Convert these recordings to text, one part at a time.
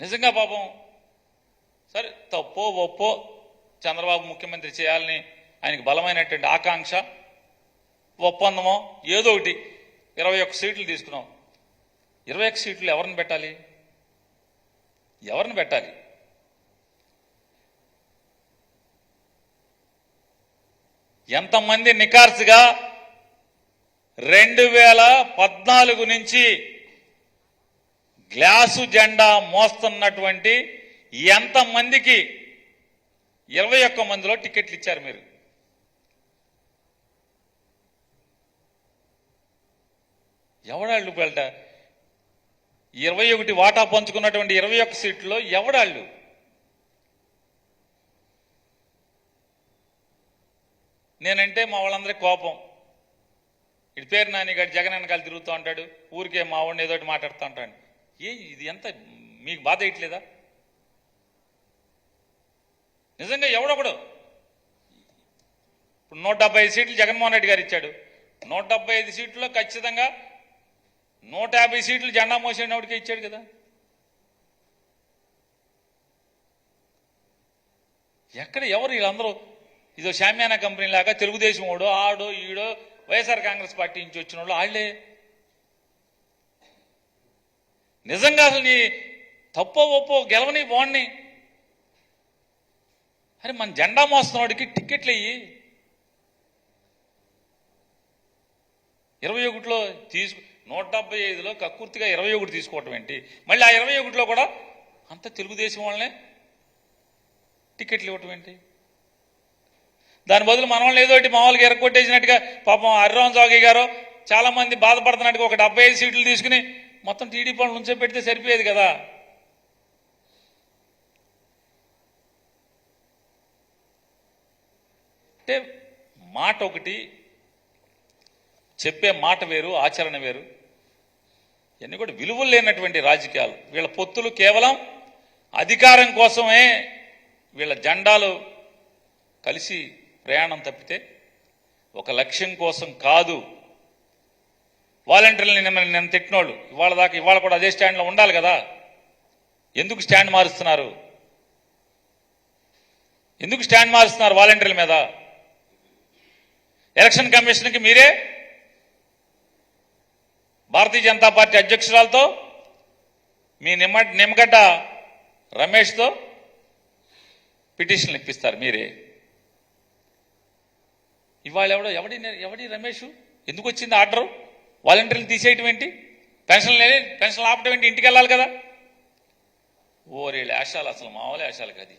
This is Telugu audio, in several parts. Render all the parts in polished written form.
నిజంగా పాపం సరే తప్పో ఒప్పో చంద్రబాబు ముఖ్యమంత్రి చేయాలని ఆయనకి బలమైనటువంటి ఆకాంక్ష, ఒప్పందమో ఏదో ఒకటి 21 సీట్లు తీసుకున్నాం. 21 సీట్లు ఎవరిని పెట్టాలి? ఎవరిని పెట్టాలి? ఎంతమంది నికార్సుగా 2014 నుంచి గ్లాసు జెండా మోస్తున్నటువంటి ఎంతమందికి 21 మందిలో టికెట్లు ఇచ్చారు మీరు? ఎవడాళ్ళు బెల్ట 21 వాటా పంచుకున్నటువంటి 21 సీట్లలో ఎవడాళ్ళు? నేనంటే మా వాళ్ళందరికీ కోపం. ఇటు పేరు నాని గారు జగన్ వెనకాల తిరుగుతూ ఉంటాడు, ఊరికే మా వాడిని ఏదో మాట్లాడుతూ ఉంటాడు. ఇది ఎంత మీకు బాధ వేయట్లేదా? నిజంగా ఎవడొకడు ఇప్పుడు 175 సీట్లు జగన్మోహన్ రెడ్డి గారు ఇచ్చాడు. 175 సీట్లలో ఖచ్చితంగా 150 సీట్లు జెండా మోసేవాడికే ఇచ్చాడు కదా. ఎక్కడ ఎవరు వీళ్ళందరూ ఇదో షామ్యానా కంపెనీ లాగా తెలుగుదేశం వాడో ఆడో ఈడో వైఎస్ఆర్ కాంగ్రెస్ పార్టీ నుంచి వచ్చిన వాళ్ళు వాళ్లే. నిజంగా అసలు నీ తప్పో ఒప్పో గెలవని బాగుండి అరే మన జెండా మోస్తున్నవాడికి టిక్కెట్లు అయ్యి 21లో 175లో కక్కుర్తిగా 21 తీసుకోవటం ఏంటి? మళ్ళీ ఆ 21లో కూడా అంత తెలుగుదేశం వాళ్ళనే టికెట్లు ఇవ్వటం ఏంటి? దాని బదులు మన వాళ్ళని ఏదో ఒకటి మామూలుగా ఎరగొట్టేసినట్టుగా పాపం హరిరామ్ జోగి గారు చాలా మంది బాధపడుతున్నట్టుగా ఒక 75 సీట్లు తీసుకుని మొత్తం టీడీపీ వాళ్ళు నుంచో పెడితే సరిపోయేది కదా. అంటే మాట ఒకటి, చెప్పే మాట వేరు, ఆచరణ వేరు. ఇవన్నీ కూడా విలువలు లేనటువంటి రాజకీయాలు. వీళ్ళ పొత్తులు కేవలం అధికారం కోసమే వీళ్ళ జెండాలు కలిసి ప్రయాణం తప్పితే ఒక లక్ష్యం కోసం కాదు. వాలంటీర్లని నేను తిట్టినోళ్ళు ఇవాళ కూడా అదే స్టాండ్లో ఉండాలి కదా. ఎందుకు స్టాండ్ మారుస్తున్నారు? ఎందుకు స్టాండ్ మారుస్తున్నారు వాలంటీర్ల మీద? ఎలక్షన్ కమిషన్కి మీరే భారతీయ జనతా పార్టీ అధ్యక్షురాలతో మీ నిమ్మగడ్డ రమేష్తో పిటిషన్లు ఇప్పిస్తారు మీరే. ఇవాళ ఎవడి రమేష్ ఎందుకు వచ్చింది ఆర్డరు? వాలంటీర్లు తీసేయటం ఏంటి? పెన్షన్లు ఆపటం ఏంటి? ఇంటికి వెళ్ళాలి కదా. ఓరేళ్ళు ఆశాలు, అసలు మామూలు ఆశాలు కాదు.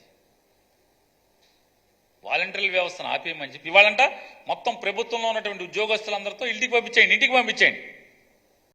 వాలంటీర్ల వ్యవస్థను ఆపేయమని చెప్పి ఇవాళంట మొత్తం ప్రభుత్వంలో ఉన్నటువంటి ఉద్యోగస్తులందరితో ఇంటికి పంపించేయండి.